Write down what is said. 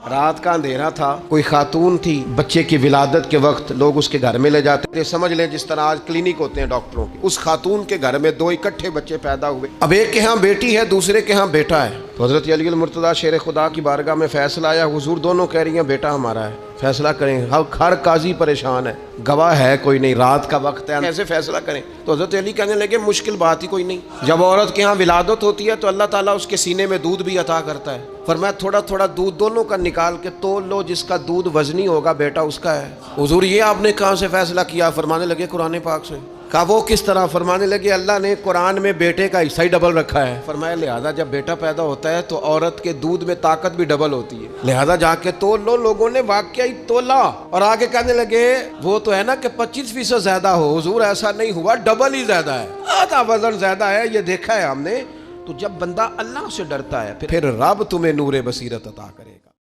रात का अंधेरा था, कोई खातून थी, बच्चे की विलादत के वक्त लोग उसके घर में ले जाते थे। समझ लें जिस तरह आज क्लिनिक होते हैं डॉक्टरों के, उस खातून के घर में दो इकट्ठे बच्चे पैदा हुए। अब एक के यहाँ बेटी है, दूसरे के यहाँ बेटा है। तो हज़रत अली मुर्तज़ा शेर खुदा की बारगाह में फैसला आया। हुजूर दोनों कह रही हैं बेटा हमारा है, फैसला करें। हर काजी परेशान है, गवाह है कोई नहीं, रात का वक्त है, कैसे फैसला करें। तो हज़रत अली कहने लगे मुश्किल बात ही कोई नहीं। जब औरत के यहाँ विलादत होती है तो अल्लाह ताला उसके सीने में दूध भी अता करता है। फरमाया थोड़ा थोड़ा दूध दोनों का निकाल के तोल लो, जिसका दूध वजनी होगा बेटा उसका है। हुजूर ये आपने कहाँ से फैसला किया? फरमाने लगे कुरान पाक से। कहा वो किस तरह? फरमाने लगे अल्लाह ने कुरान में बेटे का हिस्सा ही डबल रखा है। फरमाया लिहाजा जब बेटा पैदा होता है तो औरत के दूध में ताकत भी डबल होती है, लिहाजा जाके तोल लो। लोगों ने वाकई तोला और आगे कहने लगे वो तो है ना कि 25% ज्यादा हो। हुजूर ऐसा नहीं हुआ, डबल ही ज्यादा है, आधा वजन ज्यादा है, ये देखा है हमने। तो जब बंदा अल्लाह से डरता है फिर रब तुम्हें नूरे बसीरत अता करेगा।